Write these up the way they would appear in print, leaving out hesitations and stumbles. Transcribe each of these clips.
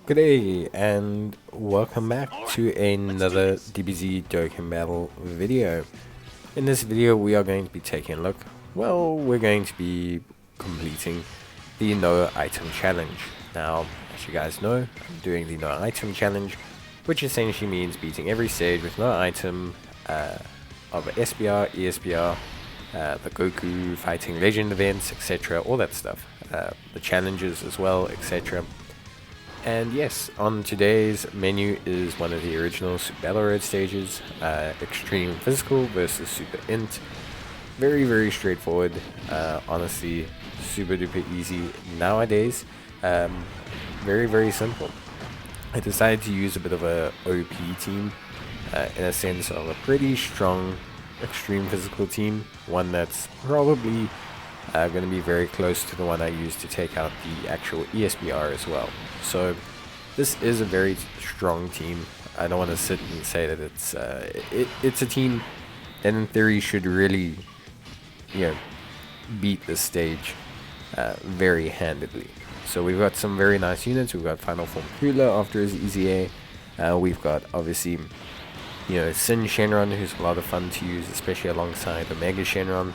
Good day and welcome back to another DBZ Dokkan battle video. In this video we are going to be taking a look, we're going to be completing the no item challenge. Now, as you guys know, I'm doing the no item challenge, which essentially means beating every stage with no item of SBR, ESBR, the Goku fighting legend events, etc, all that stuff, the challenges as well, etc. And yes, on today's menu is one of the original Super Battle Road stages, Extreme Physical versus Super Int. Very straightforward, honestly, super duper easy nowadays, very simple. I decided to use a bit of a OP team, in a sense of a pretty strong Extreme Physical team, one that's probably going to be very close to the one I used to take out the actual ESBR as well. So this is a very strong team. I don't want to sit and say that it's a team that in theory should really, beat this stage very handedly. So we've got some very nice units. We've got Final Form Cooler after his EZA. We've got obviously Sin Shenron, who's a lot of fun to use, especially alongside Omega Shenron.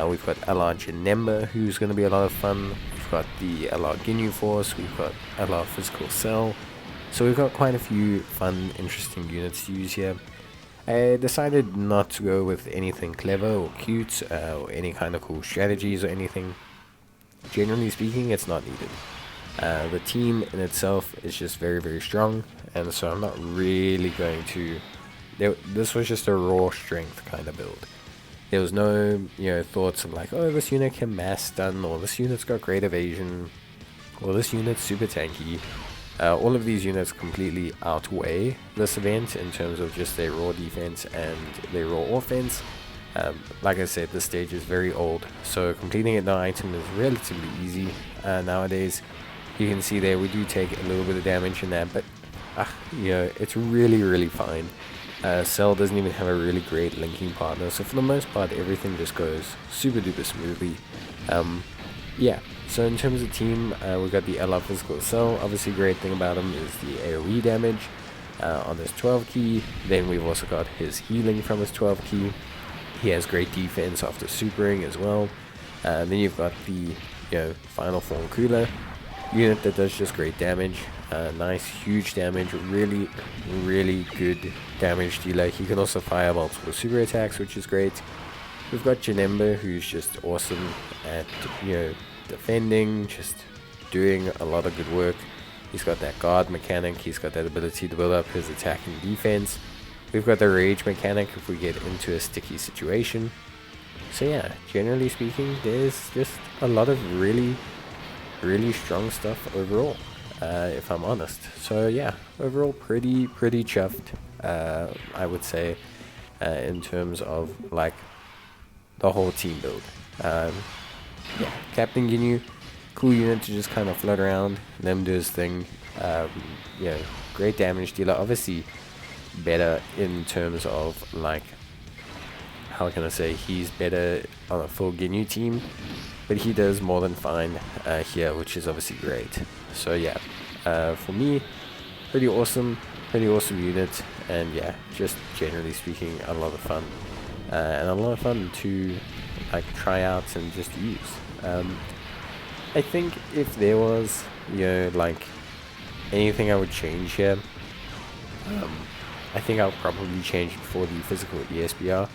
We've got LR Janemba, who's going to be a lot of fun. We've got the LR Ginyu Force. We've got LR Physical Cell. So we've got quite a few fun, interesting units to use here. I decided not to go with anything clever or cute, or any kind of cool strategies or anything. Generally speaking, it's not needed. The team in itself is just very strong, and so I'm not really going to... This was just a raw strength kind of build. There was no, thoughts of like, oh, this unit can mass stun, or this unit's got great evasion, or this unit's super tanky. All of these units completely outweigh this event in terms of just their raw defense and their raw offense. Like I said, this stage is very old, so completing it no item is relatively easy nowadays. You can see there we do take a little bit of damage in that, but it's really fine. Cell doesn't even have a really great linking partner, so for the most part everything just goes super duper smoothly. So in terms of team, we've got the LR Physical Cell. Obviously, great thing about him is the AoE damage on his 12 key. Then we've also got his healing from his 12 key. He has great defense after supering as well. Then you've got the Final Form Cooler unit that does just great damage. Nice huge damage, really good damage dealer. He can also fire multiple super attacks, which is great. We've got Janemba, who's just awesome at defending, just doing a lot of good work. He's got that guard mechanic, he's got that ability to build up his attack and defense. We've got the rage mechanic if we get into a sticky situation. So yeah, generally speaking, there's just a lot of really strong stuff overall, if I'm honest. So yeah, overall pretty chuffed, I would say, in terms of like the whole team build. Captain Ginyu, cool unit to just kind of float around, let him do his thing. Great damage dealer, obviously better in terms of like, how can I say, he's better on a full Ginyu team, but he does more than fine here, which is obviously great. So yeah, for me, pretty awesome unit, and yeah, just generally speaking, a lot of fun, and a lot of fun to like try out and just use. I think if there was like anything I would change here, I think I'll probably change it for the physical ESBR.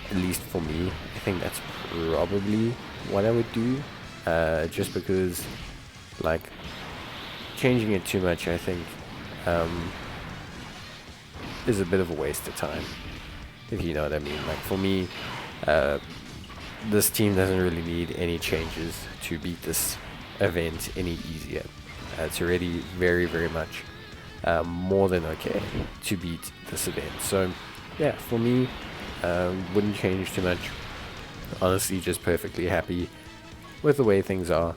At least for me, I think that's probably what I would do, just because like changing it too much, I think is a bit of a waste of time, if you know what I mean. Like for me, this team doesn't really need any changes to beat this event any easier. It's already very much more than okay to beat this event. So yeah, for me, wouldn't change too much. Honestly, just perfectly happy with the way things are.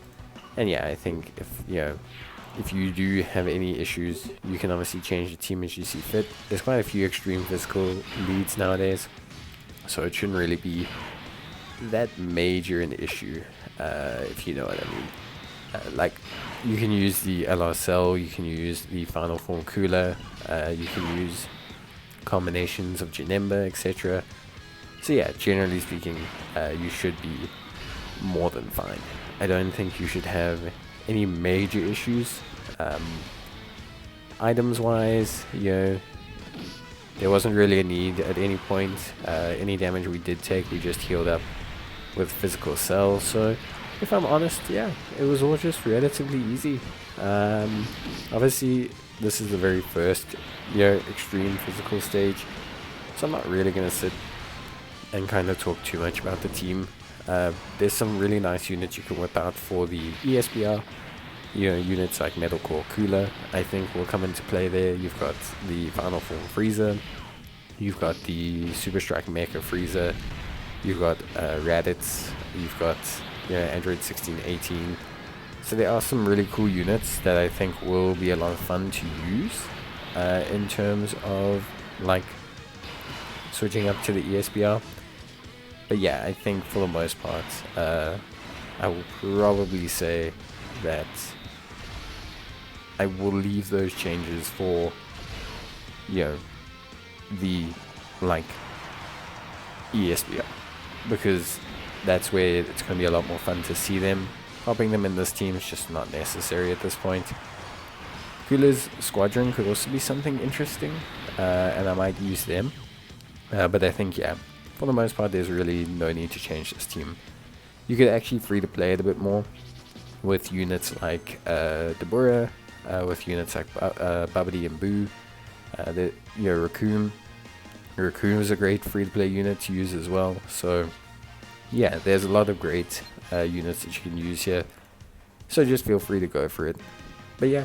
And yeah, I think if you do have any issues, you can obviously change the team as you see fit. There's quite a few extreme physical leads nowadays, so it shouldn't really be that major an issue, if you know what I mean. like you can use the LR Cell, you can use the Final Form Cooler, you can use combinations of Janemba, etc. So yeah, generally speaking, you should be more than fine. I don't think you should have any major issues. Items wise, there wasn't really a need at any point. Any damage we did take, we just healed up with physical cells. So if I'm honest, yeah, it was all just relatively easy. Obviously, this is the very first, extreme physical stage, so I'm not really gonna sit and kind of talk too much about the team. There's some really nice units you can whip out for the ESBR. Units like Metalcore Cooler, I think, will come into play there. You've got the Final Form Freezer, you've got the Super Strike Mecha Freezer, you've got Raditz, you've got Android 1618. So there are some really cool units that I think will be a lot of fun to use in terms of like switching up to the ESBR. But yeah, I think for the most part, I will probably say that I will leave those changes for the like ESBR, because that's where it's going to be a lot more fun to see them. Popping them in this team is just not necessary at this point. Cooler's Squadron could also be something interesting, and I might use them. But I think, yeah, for the most part, there's really no need to change this team. You could actually free to play it a bit more with units like Deborah, with units like Babidi and Boo, Raccoon. Raccoon is a great free to play unit to use as well. So yeah, there's a lot of great units that you can use here. So just feel free to go for it. But yeah,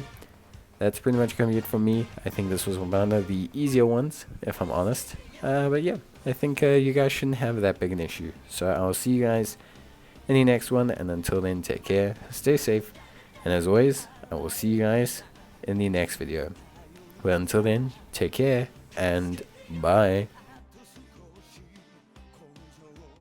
that's pretty much going to be it from me. I think this was one of the easier ones, if I'm honest. But yeah, I think you guys shouldn't have that big an issue. So I'll see you guys in the next one, and until then, take care, stay safe, and as always, I will see you guys in the next video. Well, until then, take care, and bye.